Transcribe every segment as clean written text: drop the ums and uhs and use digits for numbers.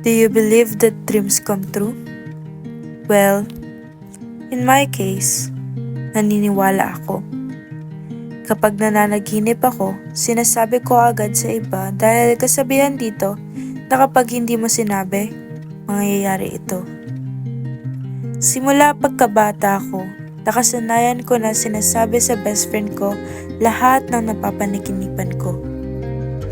Do you believe that dreams come true? Well, in my case, naniniwala ako. Kapag nananaginip ako, sinasabi ko agad sa iba dahil kasabihan dito na kapag hindi mo sinabi, mangyayari ito. Simula pagkabata ko, nakasanayan ko na sinasabi sa best friend ko lahat ng napapanaginipan ko.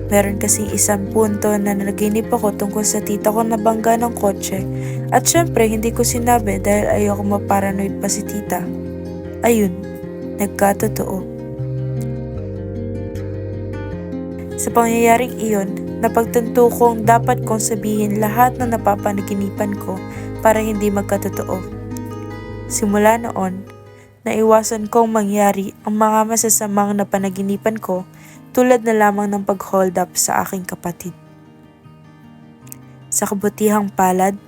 Meron kasing isang punto na nanaginip ako tungkol sa tita ko na bangga ng kotse at syempre hindi ko sinabi dahil ayoko maparanoid pa si tita. Ayun, nagkatotoo. Sa pangyayaring iyon, napagtanto kong dapat kong sabihin lahat ng napapanaginipan ko para hindi magkatotoo. Simula noon, naiwasan kong mangyari ang mga masasamang napanaginipan ko tulad na lamang ng pag-hold up sa aking kapatid. Sa kabutihang palad,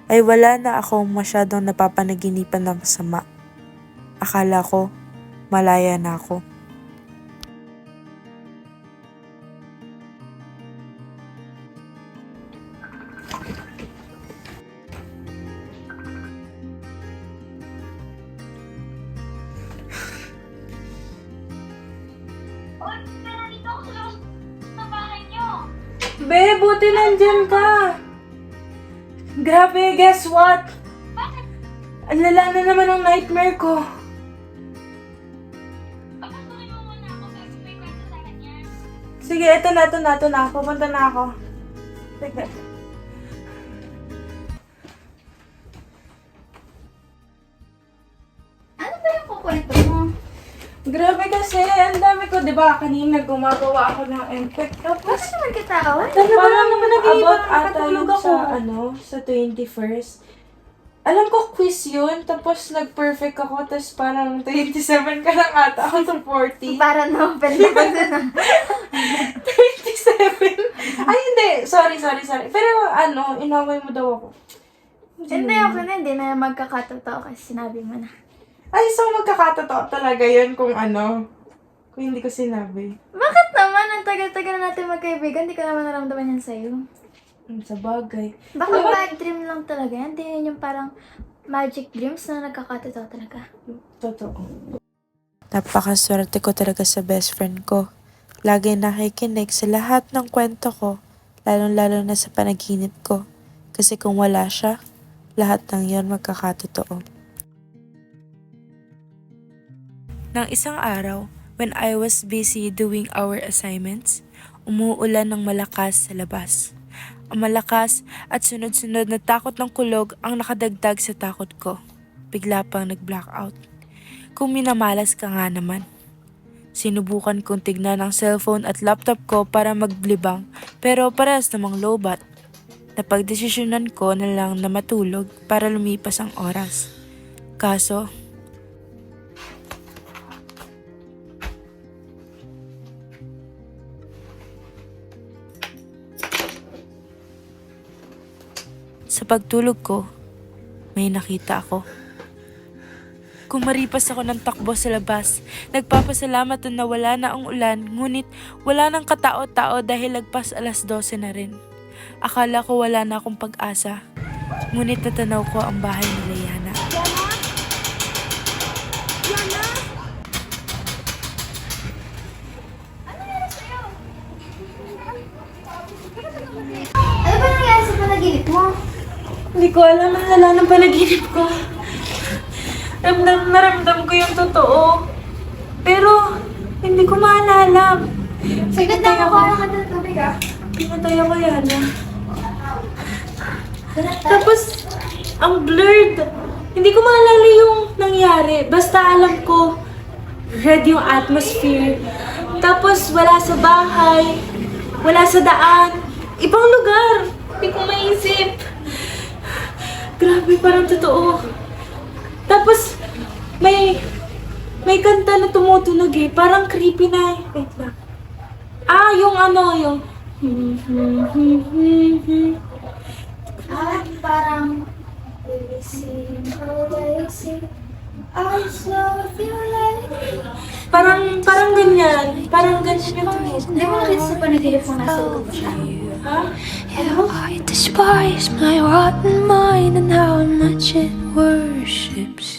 ay wala na akong masyadong napapanaginipan na masama. Akala ko, malaya na ako. Be, buti nandyan ka. Grabe, guess what? Bakit? Ang lala na naman ang nightmare ko. Papasukin mo muna ako bago may kwento sa kanya. Sige, ito na. Pupunta na ako. Sige. Ano ba yung kukwento mo? Grabe kasi, ang dami ko, di ba? Kanina gumagawa ako ng MPEC. Tapos, Bakit naman kitawan? parang naman nag-iiba about ng ata katulog yun ako. sa 21st. Alam ko quiz yun, tapos nag-perfect ako, tapos parang 27 ka lang ata ako to 40. Para no, pwede ba na? 27? Ay, hindi. Sorry. Pero inaway mo daw ako. Hindi, okay na. Hindi na magkakatotoo kasi sinabi mo na. Ay, so magkakatotoo talaga yun kung hindi ko sinabi. Bakit naman? Ang tagal-tagal na natin magkaibigan, hindi ko naman naramdaman yan sa'yo. Sa bagay. Baka bad dream lang talaga yan. Hindi yun yung parang magic dreams na nagkakatotoo talaga. Totoo. Napakaswerte ko talaga sa best friend ko. Lagi nakikinig sa lahat ng kwento ko, lalong-lalo na sa panaginip ko. Kasi kung wala siya, lahat ng yon magkakatotoo. Nang isang araw, when I was busy doing our assignments, umuulan ng malakas sa labas. Ang malakas at sunod-sunod na takot ng kulog ang nakadagdag sa takot ko. Bigla pang nag-blackout. Kung minamalas ka nga naman. Sinubukan kong tignan ang cellphone at laptop ko para maglibang pero parehas namang lowbat. Napagdesisyonan ko na lang na matulog para lumipas ang oras. Kaso, sa pagtulog ko, may nakita ako. Kumaripas ako ng takbo sa labas. Nagpapasalamat na wala na ang ulan, ngunit wala nang katao-tao dahil lagpas 12:00 na rin. Akala ko wala na akong pag-asa, ngunit natanaw ko ang bahay ni Liana. Ano ba nangyari sa panaginip mo? Hindi ko alam ang lala ng panaginip ko. Naramdam ko yung totoo. Pero, hindi ko maalala. Saglit lang ako. Ano ka doon? Tubig ah. Pinatay ako yan. Tapos, ang blurred. Hindi ko maalala yung nangyari. Basta alam ko, red yung atmosphere. Tapos, wala sa bahay. Wala sa daan. Ibang lugar. Hindi ko maisip. Grabe, parang totoo. Tapos, may kanta na tumutunog eh. Parang creepy na. Wait lang. Yung Parang parang ganyan. Parang ganyan yung tumutunog. Hindi mo nakita sa panaginip hirap mo nasa loob siya. Ha? I despise my rotten mind and how much it worships